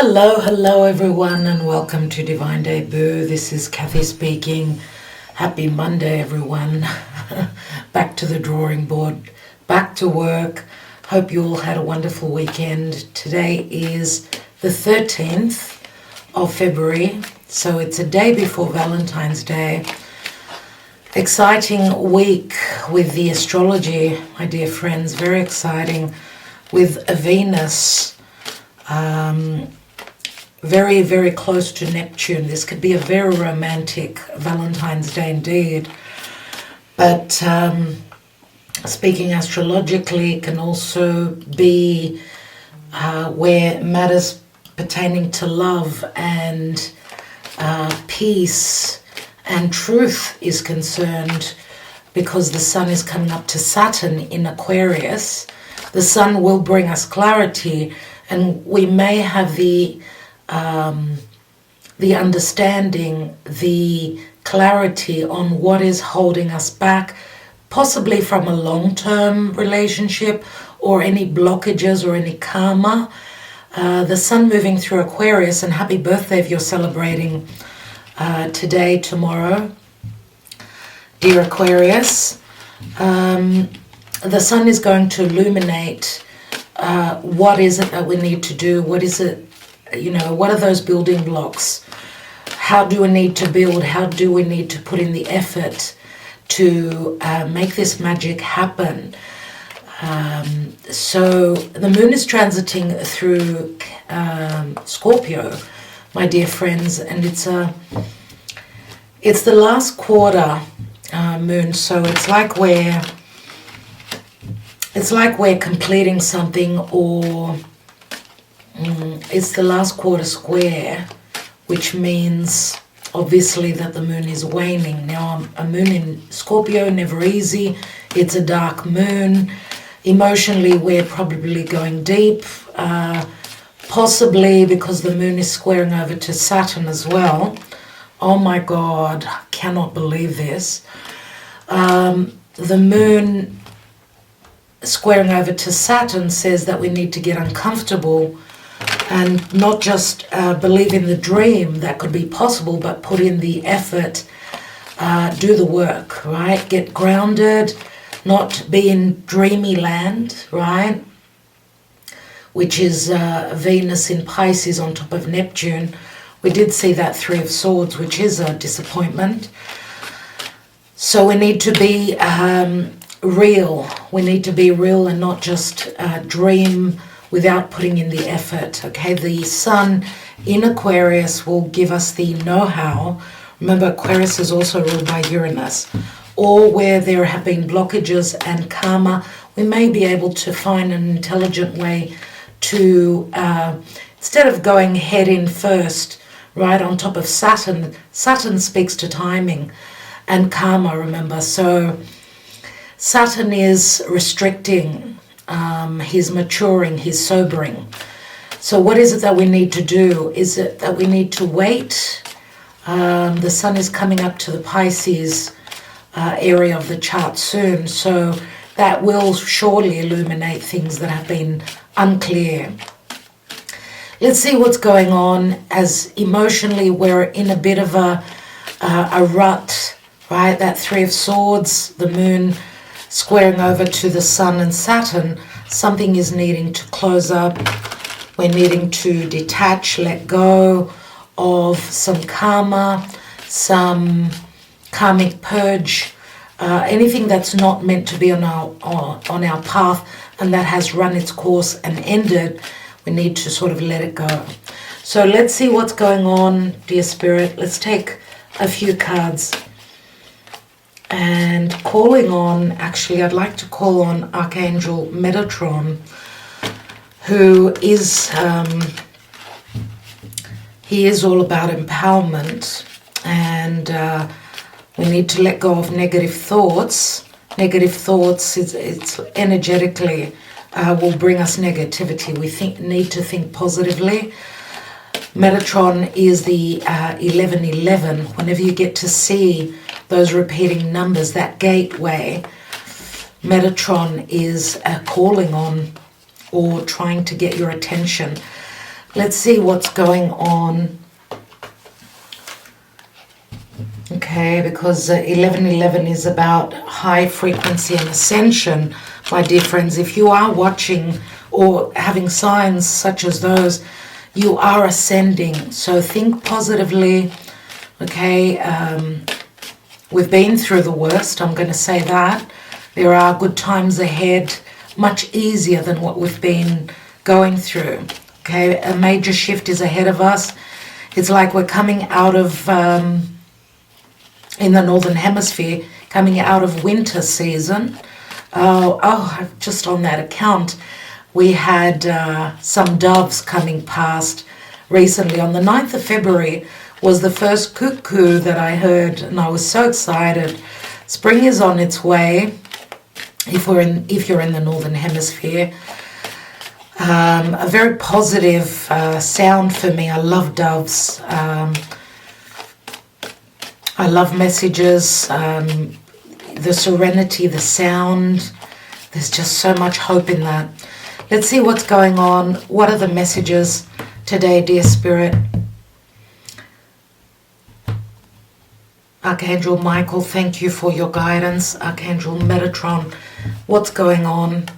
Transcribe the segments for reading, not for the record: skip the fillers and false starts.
Hello everyone, and welcome to Divine Debut. This is Kathy speaking. Happy Monday, everyone. Back to the drawing board, back to work. Hope you all had a wonderful weekend. Today is the 13th of February, so it's a day before Valentine's Day. Exciting week with the astrology, my dear friends. Very exciting with a Venus. Very, very close to Neptune. This could be a very romantic Valentine's Day indeed. But speaking astrologically, it can also be where matters pertaining to love and peace and truth is concerned, because the sun is coming up to Saturn in Aquarius. The sun will bring us clarity, and we may have the understanding, the clarity on what is holding us back, possibly from a long-term relationship or any blockages or any karma. The sun moving through Aquarius, and happy birthday if you're celebrating today, tomorrow, dear Aquarius. The sun is going to illuminate what is it that we need to do, what is it, what are those building blocks? How do we need to build? How do we need to put in the effort to make this magic happen? So the moon is transiting through Scorpio, my dear friends, and it's the last quarter moon, so it's like we're completing something, or it's the last quarter square, which means obviously that the moon is waning. Now, a moon in Scorpio, never easy. It's a dark moon. Emotionally, we're probably going deep, possibly because the moon is squaring over to Saturn as well. Oh my God, I cannot believe this. The moon squaring over to Saturn says that we need to get uncomfortable and not just believe in the dream that could be possible, but put in the effort, do the work, right? Get grounded, not be in dreamy land, right? Which is Venus in Pisces on top of Neptune. We did see that Three of Swords, which is a disappointment. So we need to be real. We need to be real and not just dream without putting in the effort. Okay, the sun in Aquarius will give us the know-how. Remember, Aquarius is also ruled by Uranus. Or where there have been blockages and karma, we may be able to find an intelligent way to, instead of going head in first, right on top of Saturn. Saturn speaks to timing and karma, remember. So Saturn is restricting, he's maturing, he's sobering. So what is it that we need to do? Is it that we need to wait? The sun is coming up to the Pisces area of the chart soon, so that will surely illuminate things that have been unclear. Let's see what's going on, as emotionally we're in a bit of a rut, right? That Three of Swords, the moon squaring over to the sun and Saturn, something is needing to close up. We're needing to detach, let go of some karma, some karmic purge, anything that's not meant to be on our path and that has run its course and ended. We need to sort of let it go. So let's see what's going on, dear Spirit. Let's take a few cards. And actually I'd like to call on Archangel Metatron, who is, he is all about empowerment, and we need to let go of negative thoughts. Negative thoughts, it's energetically will bring us negativity. We need to think positively. Metatron is the 1111. Whenever you get to see those repeating numbers, that gateway, Metatron is calling on or trying to get your attention. Let's see what's going on. Okay, because 1111 is about high frequency and ascension, my dear friends. If you are watching or having signs such as those, you are ascending. So think positively, okay? We've been through the worst, I'm going to say that. There are good times ahead, much easier than what we've been going through, okay? A major shift is ahead of us. It's like we're coming out of... in the Northern Hemisphere, coming out of winter season. Just on that account, we had some doves coming past recently. On the 9th of February was the first cuckoo that I heard, and I was so excited. Spring is on its way, if you're in the Northern Hemisphere. A very positive sound for me. I love doves. I love messages, the serenity, the sound. There's just so much hope in that. Let's see what's going on. What are the messages today, dear Spirit? Archangel Michael, thank you for your guidance. Archangel Metatron, what's going on?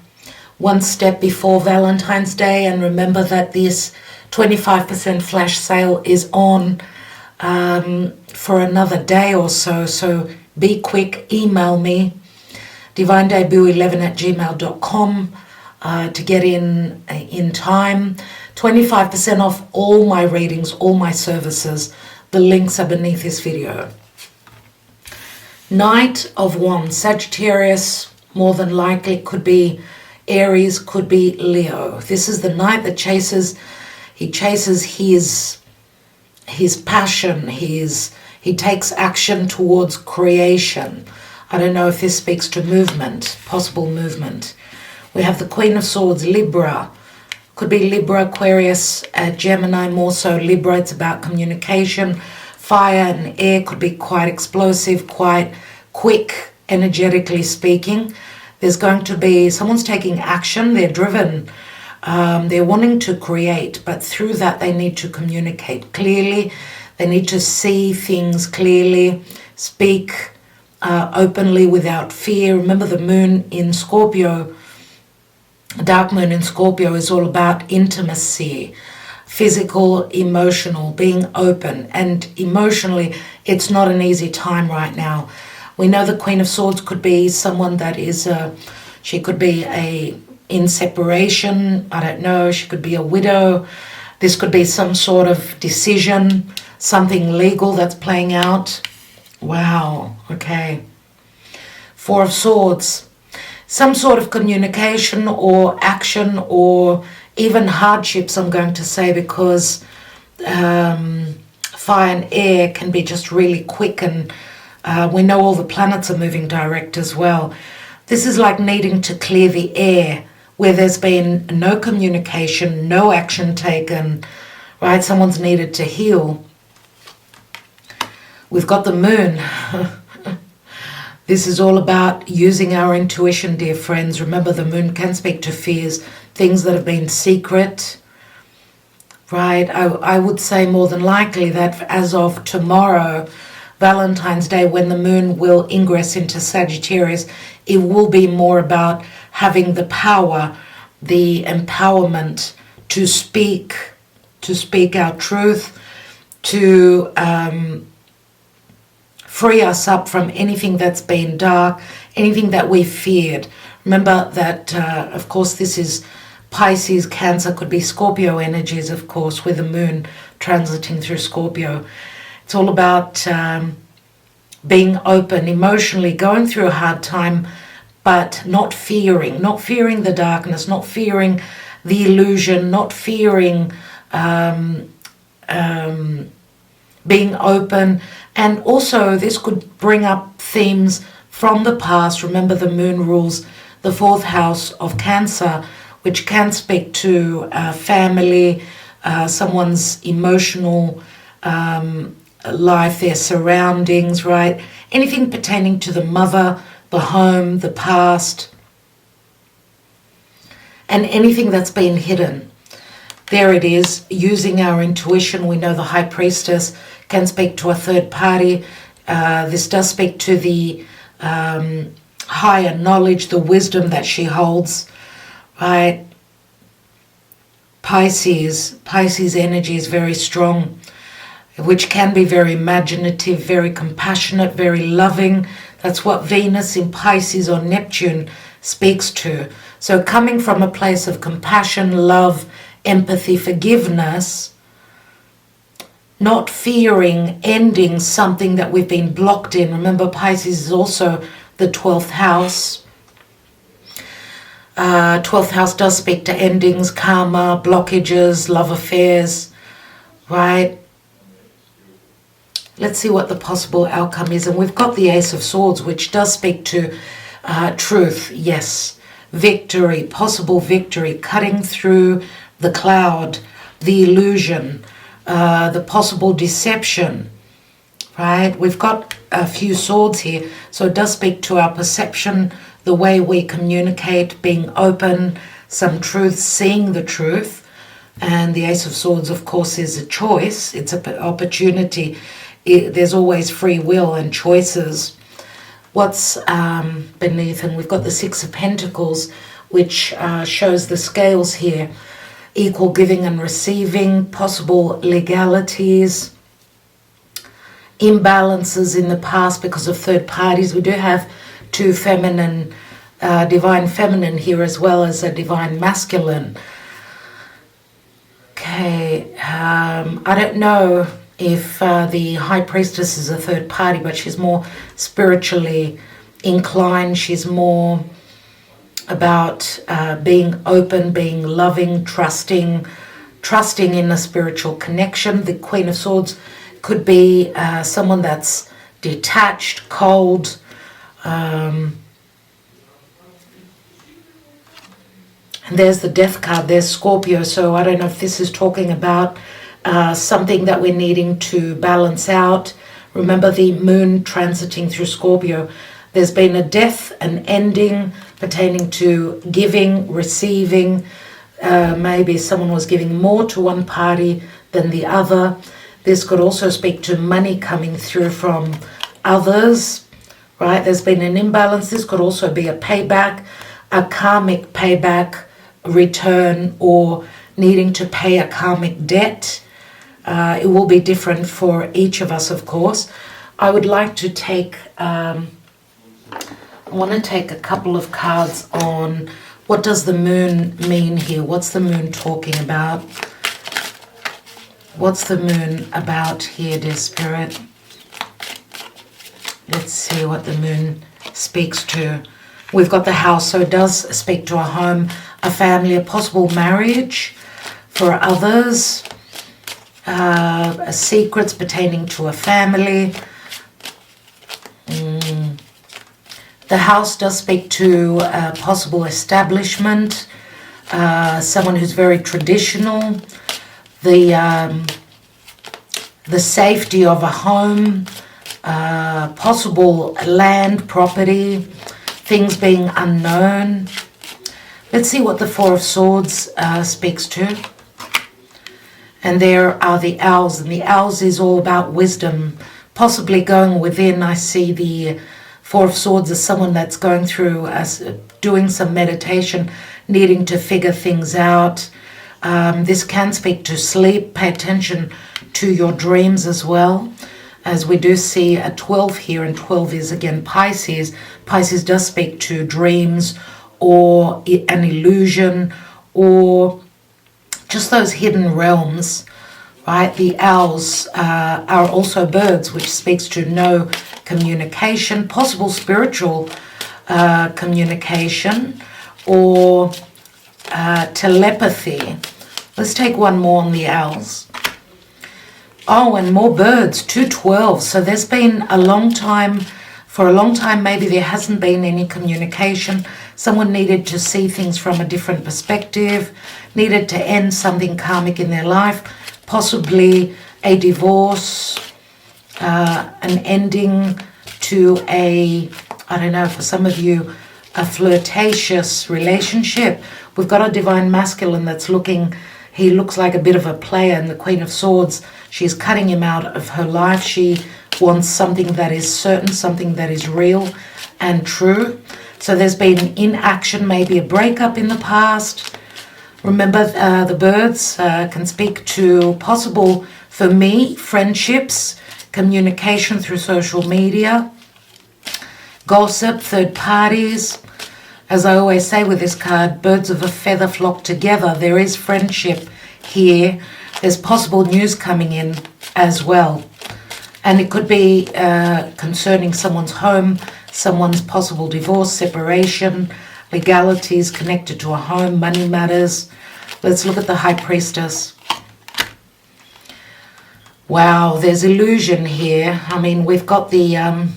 One step before Valentine's Day, and remember that this 25% flash sale is on for another day or so. So be quick, email me, divinedebut11@gmail.com to get in time. 25% off all my readings, all my services. The links are beneath this video. Knight of Wands, Sagittarius, more than likely could be Aries, could be Leo. This is the knight that chases his passion, he takes action towards creation. I don't know if this speaks to movement, possible movement. We have the Queen of Swords, Libra. Could be Libra, Aquarius, Gemini, more so Libra. It's about communication. Fire and air could be quite explosive, quite quick, energetically speaking. There's going to be, someone's taking action, they're driven. They're wanting to create, but through that they need to communicate clearly. They need to see things clearly, speak openly without fear. Remember the moon in Scorpio, dark moon in Scorpio is all about intimacy, physical, emotional, being open. And emotionally, it's not an easy time right now. We know the Queen of Swords could be someone that is, she could be in separation, I don't know, she could be a widow. This could be some sort of decision, something legal that's playing out. Wow, okay. Four of Swords, some sort of communication or action or even hardships, I'm going to say, because fire and air can be just really quick, and we know all the planets are moving direct as well. This is like needing to clear the air where there's been no communication, no action taken, right? Someone's needed to heal. We've got the moon. This is all about using our intuition, dear friends. Remember, the moon can speak to fears, things that have been secret, right? I would say more than likely that as of tomorrow, Valentine's Day, when the moon will ingress into Sagittarius, it will be more about having the power, the empowerment to speak our truth, to free us up from anything that's been dark, anything that we feared. Remember that, of course, this is Pisces, Cancer, could be Scorpio energies, of course, with the moon transiting through Scorpio. It's all about being open, emotionally going through a hard time, but not fearing the darkness, not fearing the illusion, not fearing being open. And also this could bring up themes from the past. Remember, the moon rules the fourth house of Cancer, which can speak to family, someone's emotional life, their surroundings, right? Anything pertaining to the mother, the home, the past, and anything that's been hidden. there it is, using our intuition. We know the High Priestess can speak to a third party. This does speak to the higher knowledge, the wisdom that she holds, right? Pisces energy is very strong, which can be very imaginative, very compassionate, very loving. That's what Venus in Pisces or Neptune speaks to. So coming from a place of compassion, love, empathy, forgiveness, not fearing ending something that we've been blocked in. Remember, Pisces is also the 12th house. 12th house does speak to endings, karma, blockages, love affairs, right? Let's see what the possible outcome is. And we've got the Ace of Swords, which does speak to truth, yes. Victory, possible victory, cutting through the cloud, the illusion, the possible deception, right? We've got a few swords here, so it does speak to our perception, the way we communicate, being open, some truth, seeing the truth. And the Ace of Swords, of course, is a choice. It's an opportunity. There's always free will and choices. What's beneath? And we've got the Six of Pentacles, which shows the scales here. Equal giving and receiving, possible legalities, imbalances in the past because of third parties. We do have two feminine, divine feminine here, as well as a divine masculine. Okay, I don't know if the High Priestess is a third party, but she's more spiritually inclined. She's more about being open, being loving, trusting in a spiritual connection. The Queen of Swords could be someone that's detached, cold, and there's the Death card, there's Scorpio. So I don't know if this is talking about something that we're needing to balance out. Remember the moon transiting through Scorpio. There's been a death, an ending pertaining to giving, receiving. Maybe someone was giving more to one party than the other. This could also speak to money coming through from others, right? There's been an imbalance. This could also be a payback, a karmic payback, return, or needing to pay a karmic debt. It will be different for each of us, of course. I would like to take, I want to take a couple of cards on what does the moon mean here? What's the moon talking about? What's the moon about here, dear Spirit? Let's see what the moon speaks to. We've got the house, so it does speak to a home, a family, a possible marriage for others, secrets pertaining to a family. The house does speak to a possible establishment, someone who's very traditional, the safety of a home, possible land, property, things being unknown. Let's see what the Four of Swords speaks to. And there are the owls, and the owls is all about wisdom, possibly going within. I see the Four of Swords as someone that's going through, doing some meditation, needing to figure things out. This can speak to sleep. Pay attention to your dreams as well, as we do see a 12 here, and 12 is again Pisces. Pisces does speak to dreams or an illusion or just those hidden realms, right? The owls are also birds, which speaks to no communication, possible spiritual communication or telepathy. Let's take one more on the owls. Oh, and more birds, 212. So there's been a long time, for a long time maybe there hasn't been any communication. Someone needed to see things from a different perspective, needed to end something karmic in their life, possibly a divorce, an ending to a, I don't know, for some of you, a flirtatious relationship. We've got a divine masculine that's looking He looks like a bit of a player, and the Queen of Swords, she's cutting him out of her life. She wants something that is certain, something that is real and true. So there's been inaction, maybe a breakup in the past. Remember, the birds can speak to possible, for me, friendships, communication through social media, gossip, third parties. As I always say with this card, birds of a feather flock together. There is friendship here. There's possible news coming in as well. And it could be concerning someone's home, someone's possible divorce, separation, legalities connected to a home, money matters. Let's look at the High Priestess. Wow, there's illusion here. I mean, we've got the,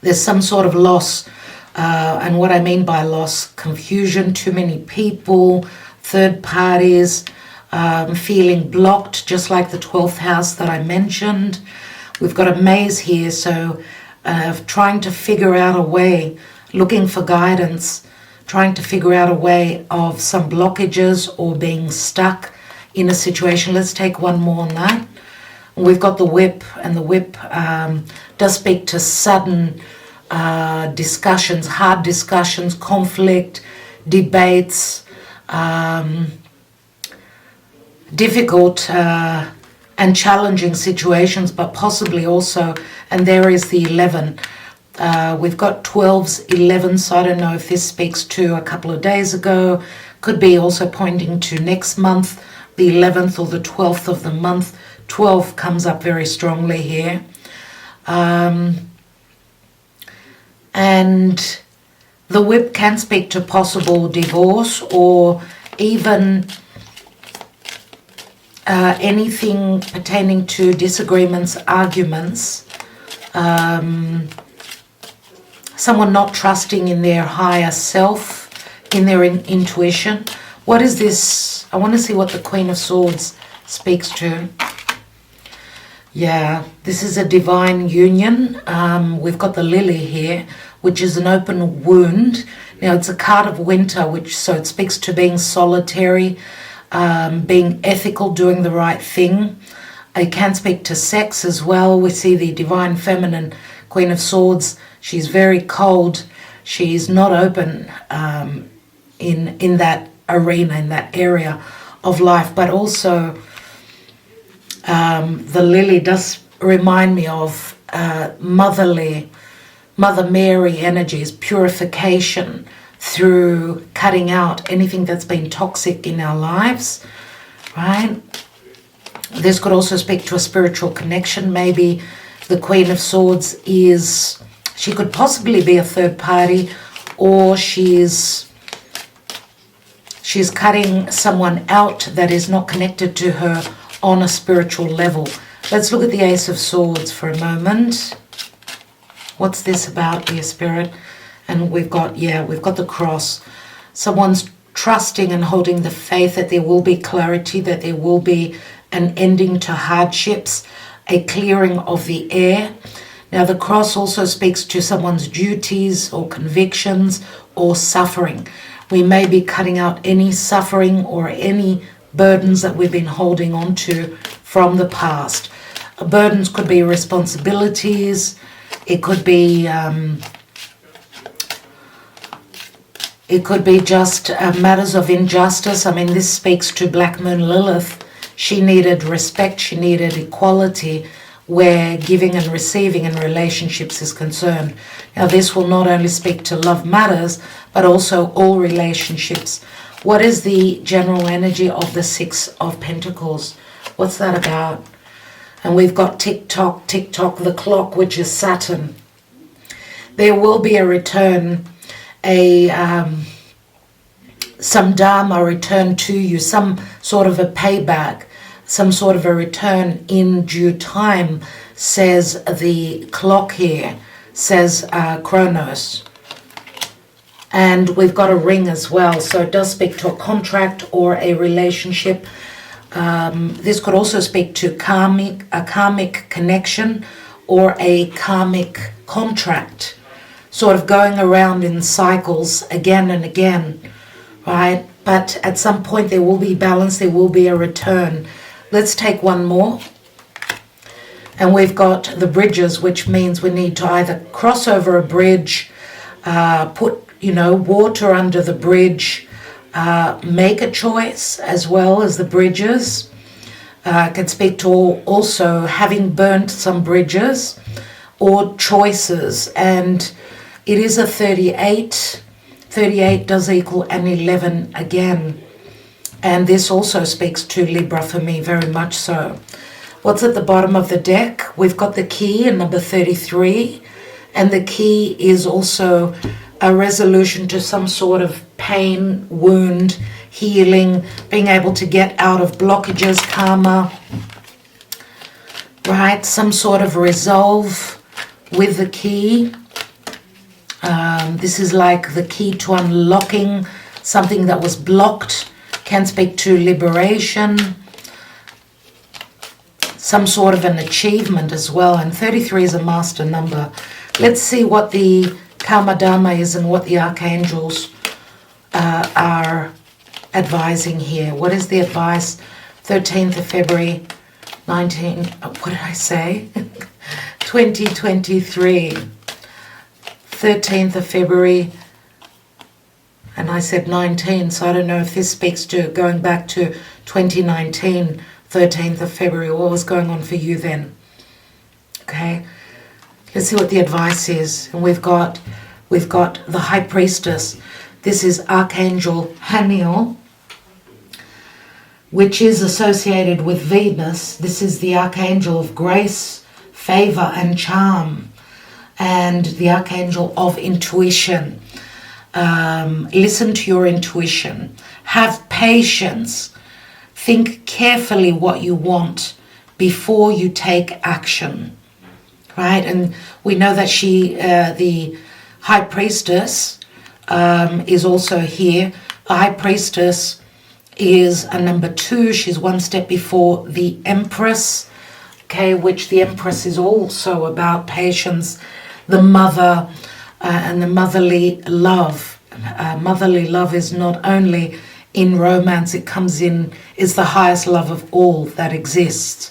there's some sort of loss. And what I mean by loss, confusion, too many people, third parties, feeling blocked, just like the 12th house that I mentioned. We've got a maze here, so trying to figure out a way, looking for guidance, trying to figure out a way of some blockages or being stuck in a situation. Let's take one more on that. We've got the whip, and the whip does speak to sudden discussions, hard discussions, conflict, debates, difficult and challenging situations, but possibly also, and there is the 11. We've got 12s, 11s, so I don't know if this speaks to a couple of days ago. Could be also pointing to next month, the 11th or the 12th of the month. 12 comes up very strongly here. And the whip can speak to possible divorce or even anything pertaining to disagreements, arguments, someone not trusting in their higher self, in their intuition. What is this? I want to see what the Queen of Swords speaks to. Yeah, this is a divine union. We've got the lily here, which is an open wound. Now, it's a card of winter, so it speaks to being solitary, being ethical, doing the right thing. It can speak to sex as well. We see the divine feminine Queen of Swords. She's very cold. She's not open in that arena, in that area of life, but also the lily does remind me of Mother Mary energies, purification through cutting out anything that's been toxic in our lives, right? This could also speak to a spiritual connection. Maybe the Queen of Swords she could possibly be a third party, or she's cutting someone out that is not connected to her on a spiritual level. Let's look at the Ace of Swords for a moment. What's this about, dear Spirit? And we've got the cross. Someone's trusting and holding the faith that there will be clarity, that there will be an ending to hardships, a clearing of the air. Now, the cross also speaks to someone's duties or convictions or suffering. We may be cutting out any suffering or any burdens that we've been holding on to from the past. Burdens could be responsibilities. It could be just matters of injustice. I mean, this speaks to Black Moon Lilith. She needed respect. She needed equality where giving and receiving in relationships is concerned. Now, this will not only speak to love matters, but also all relationships. What is the general energy of the Six of Pentacles? What's that about? And we've got tick-tock, tick-tock, the clock, which is Saturn. There will be a return, some dharma return to you, some sort of a payback, some sort of a return in due time, says the clock here, says Chronos. And we've got a ring as well, so it does speak to a contract or a relationship. This could also speak to a karmic connection or a karmic contract, sort of going around in cycles again and again, right? But at some point there will be balance, there will be a return. Let's take one more. And we've got the bridges, which means we need to either cross over a bridge, put, water under the bridge, make a choice as well as the bridges. Can speak to also having burnt some bridges or choices. And it is a 38. 38 does equal an 11 again. And this also speaks to Libra for me, very much so. What's at the bottom of the deck? We've got the key in number 33. And the key is also a resolution to some sort of pain, wound, healing, being able to get out of blockages, karma, right? Some sort of resolve with the key. This is like the key to unlocking something that was blocked. Can speak to liberation, some sort of an achievement as well. And 33 is a master number. Let's see what the Karma Dharma is and what the archangels are advising here. What is the advice? 13th of February 2023. 13th of February, and I said 19, so I don't know if this speaks to going back to 2019, 13th of February. What was going on for you then? Okay, let's see what the advice is. And we've got the High Priestess. This is Archangel Haniel, which is associated with Venus. This is the Archangel of grace, favor, and charm, and the Archangel of intuition. Listen to your intuition. Have patience. Think carefully what you want before you take action. Right? And we know that she, the High Priestess, is also here. The High Priestess is a number 2. She's one step before the Empress. Okay, which the Empress is also about patience, the mother, and the motherly love. Motherly love is not only in romance, it comes in, is the highest love of all that exists.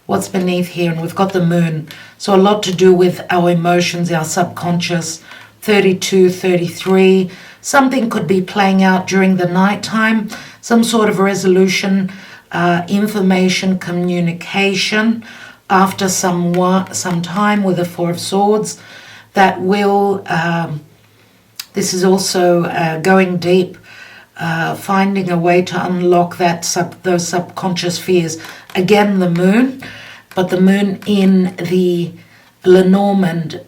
What's beneath here? And we've got the moon. So a lot to do with our emotions, our subconscious. 32, 33. Something could be playing out during the nighttime. Some sort of resolution, information, communication after some time with the Four of Swords. That will, this is also going deep, finding a way to unlock those subconscious fears. Again, the moon, but the moon in the Lenormand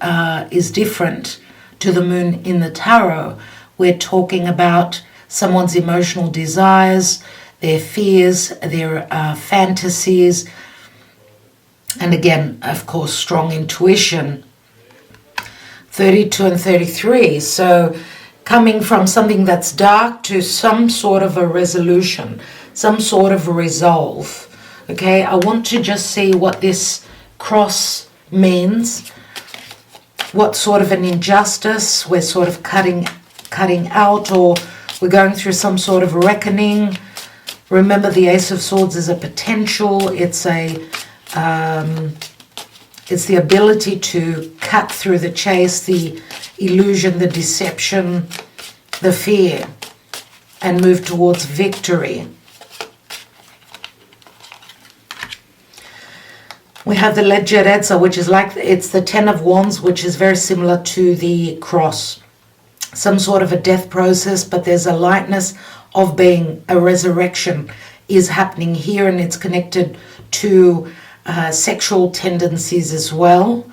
is different to the moon in the tarot. We're talking about someone's emotional desires, their fears, their fantasies, and again, of course, strong intuition. 32 and 33, so coming from something that's dark to some sort of a resolution, some sort of resolve. Okay, I want to just see what this cross means, what sort of an injustice we're sort of cutting out, or we're going through some sort of reckoning. Remember, the Ace of Swords is a potential. It's the ability to cut through the chase, the illusion, the deception, the fear, and move towards victory. We have the Leggerezza, which is like, it's the Ten of Wands, which is very similar to the cross. Some sort of a death process, but there's a lightness of being, a resurrection is happening here, and it's connected to sexual tendencies as well.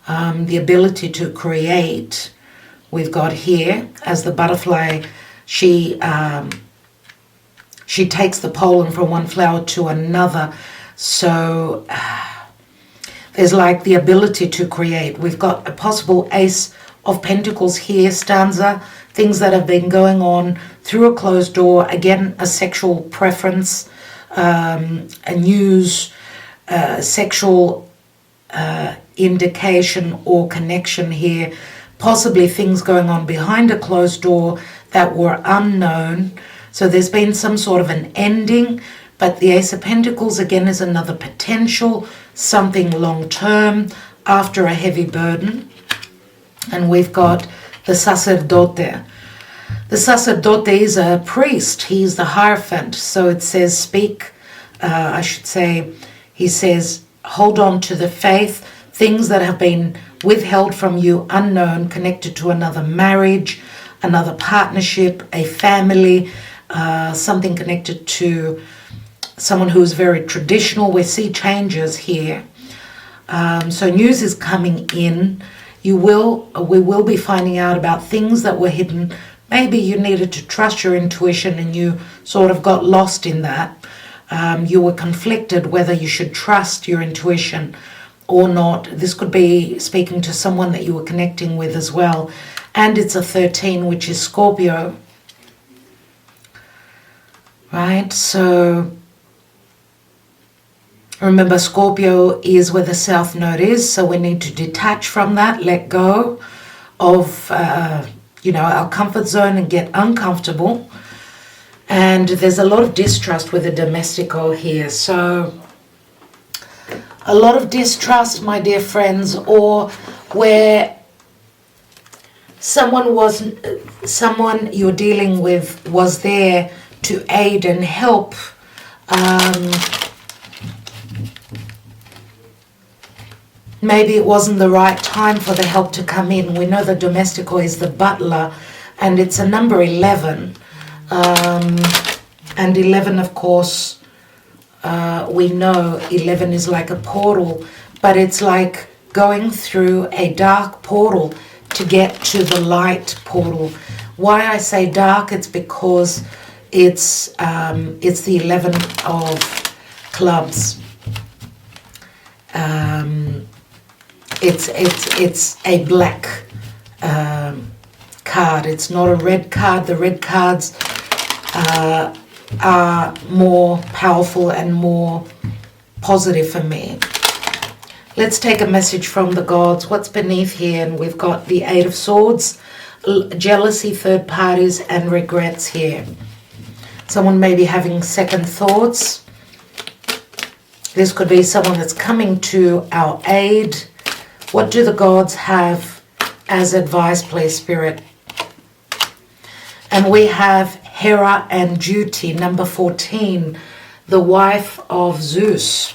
The ability to create, we've got here, as the butterfly, she takes the pollen from one flower to another. So there's like the ability to create. We've got a possible Ace of Pentacles here, stanza, things that have been going on through a closed door. Again, a sexual preference, a news, sexual indication or connection here, possibly things going on behind a closed door that were unknown. So there's been some sort of an ending, but the Ace of Pentacles again is another potential, something long-term after a heavy burden. And we've got the Sacerdote. The Sacerdote is a priest. He's the Hierophant. So it says he says, hold on to the faith, things that have been withheld from you, unknown, connected to another marriage, another partnership, a family, something connected to someone who is very traditional. We see changes here. So news is coming in. We will be finding out about things that were hidden. Maybe you needed to trust your intuition and you sort of got lost in that. You were conflicted whether you should trust your intuition or not. This could be speaking to someone that you were connecting with as well. And it's a 13, which is Scorpio. Right, so remember, Scorpio is where the South Node is, so we need to detach from that, let go of, our comfort zone and get uncomfortable. And there's a lot of distrust with the domestico here. So a lot of distrust, my dear friends, or where someone you're dealing with was there to aid and help. Maybe it wasn't the right time for the help to come in. We know the domestico is the butler, and it's a number 11. And 11, of course, we know 11 is like a portal, but it's like going through a dark portal to get to the light portal. Why I say dark, it's because it's the 11 of clubs. It's a black card. It's not a red card. The red cards are more powerful and more positive for me. Let's take a message from the gods. What's beneath here? And we've got the Eight of Swords, jealousy, third parties, and regrets here. Someone may be having second thoughts. This could be someone that's coming to our aid. What do the gods have as advice, please, Spirit? And we have Hera and duty, number 14, the wife of Zeus.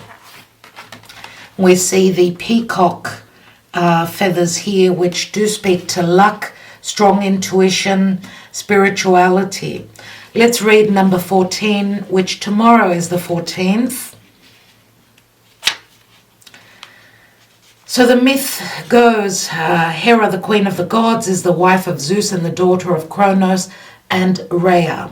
We see the peacock feathers here, which do speak to luck, strong intuition, spirituality. Let's read number 14, which tomorrow is the 14th. So the myth goes, Hera, the queen of the gods, is the wife of Zeus and the daughter of Kronos and Rhea.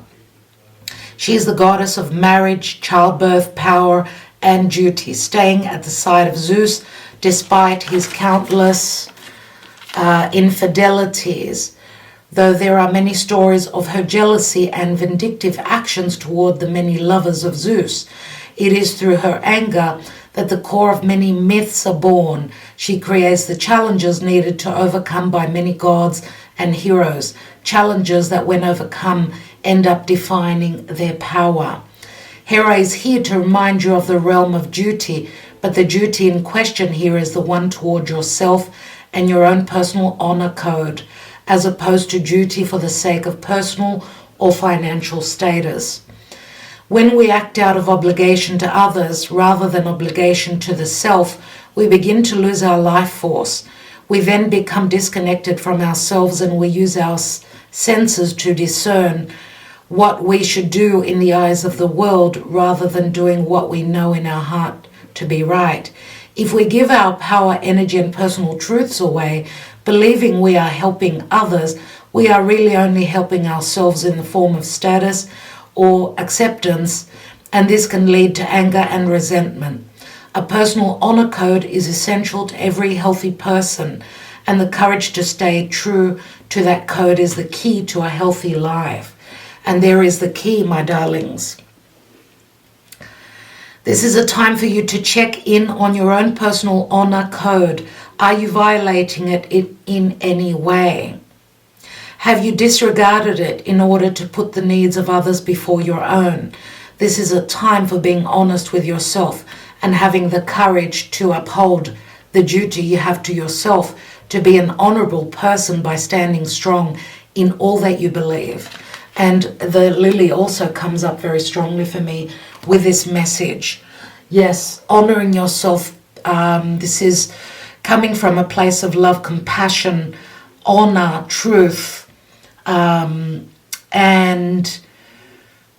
She is the goddess of marriage, childbirth, power, and duty, staying at the side of Zeus despite his countless infidelities. Though there are many stories of her jealousy and vindictive actions toward the many lovers of Zeus, it is through her anger that the core of many myths are born. She creates the challenges needed to overcome by many gods and heroes, challenges that when overcome end up defining their power. Hera is here to remind you of the realm of duty, but the duty in question here is the one toward yourself and your own personal honor code, as opposed to duty for the sake of personal or financial status. When we act out of obligation to others rather than obligation to the self, we begin to lose our life force. We then become disconnected from ourselves and we use our senses to discern what we should do in the eyes of the world rather than doing what we know in our heart to be right. If we give our power, energy, and personal truths away, believing we are helping others, we are really only helping ourselves in the form of status or acceptance, and this can lead to anger and resentment. A personal honor code is essential to every healthy person, and the courage to stay true to that code is the key to a healthy life. And there is the key, my darlings. This is a time for you to check in on your own personal honor code. Are you violating it in any way? Have you disregarded it in order to put the needs of others before your own? This is a time for being honest with yourself and having the courage to uphold the duty you have to yourself to be an honorable person by standing strong in all that you believe. And the lily also comes up very strongly for me with this message. Yes, honoring yourself. This is coming from a place of love, compassion, honor, truth, and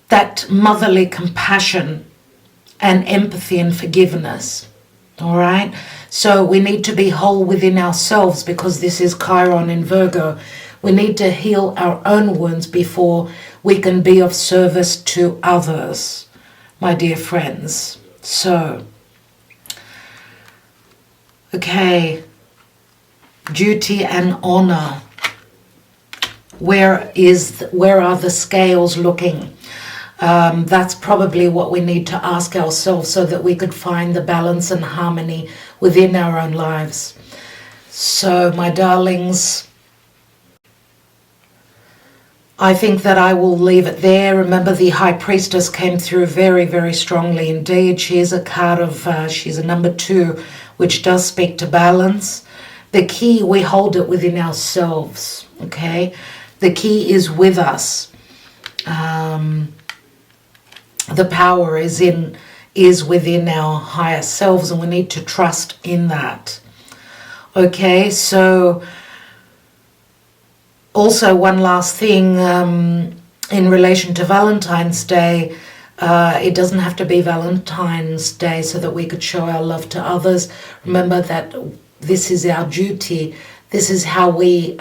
that motherly compassion and empathy and forgiveness. All right? So we need to be whole within ourselves, because this is Chiron in Virgo. We need to heal our own wounds before we can be of service to others, my dear friends. So, okay, duty and honor. Where are the scales looking? That's probably what we need to ask ourselves, so that we could find the balance and harmony within our own lives. So, my darlings, I think that I will leave it there. Remember, the High Priestess came through very, very strongly indeed. She is a card of, she's a number 2, which does speak to balance. The key, we hold it within ourselves, okay? The key is with us. The power is within our higher selves, and we need to trust in that. Okay, so also one last thing in relation to Valentine's Day. It doesn't have to be Valentine's Day so that we could show our love to others. Remember that this is our duty. This is how we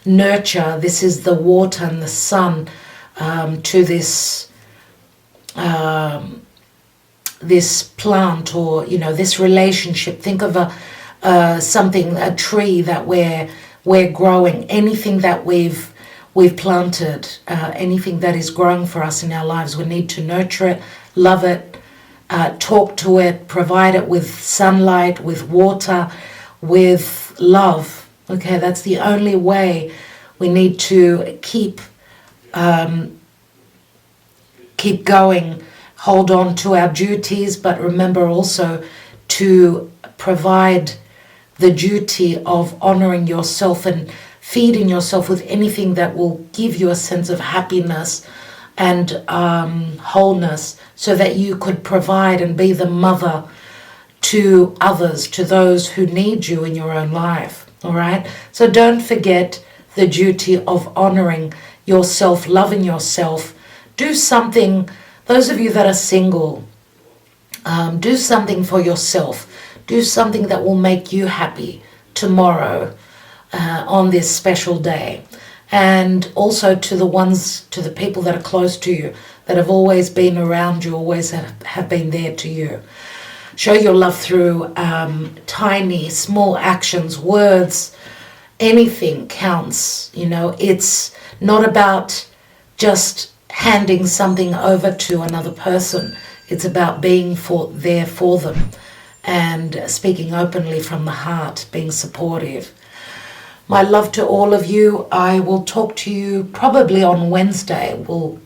nurture. This is the water and the sun to this this plant, or this relationship. Think of a tree that we're growing. Anything that we've planted, anything that is growing for us in our lives, we need to nurture it, love it, talk to it, provide it with sunlight, with water, with love. Okay, that's the only way. We need to keep going, hold on to our duties, but remember also to provide the duty of honoring yourself and feeding yourself with anything that will give you a sense of happiness and wholeness, so that you could provide and be the mother to others, to those who need you in your own life. All right? So don't forget the duty of honoring yourself, loving yourself. Do something, those of you that are single, do something for yourself. Do something that will make you happy tomorrow on this special day. And also to the people that are close to you, that have always been around you, always have been there to you. Show your love through tiny, small actions, words. Anything counts. It's not about just handing something over to another person. It's about being there for them and speaking openly from the heart, being supportive. My love to all of you. I will talk to you probably on Wednesday. We'll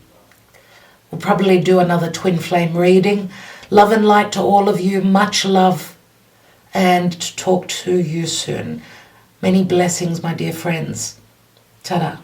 probably do another twin flame reading. Love and light to all of you. Much love, and talk to you soon. Many blessings, my dear friends. Ta-da.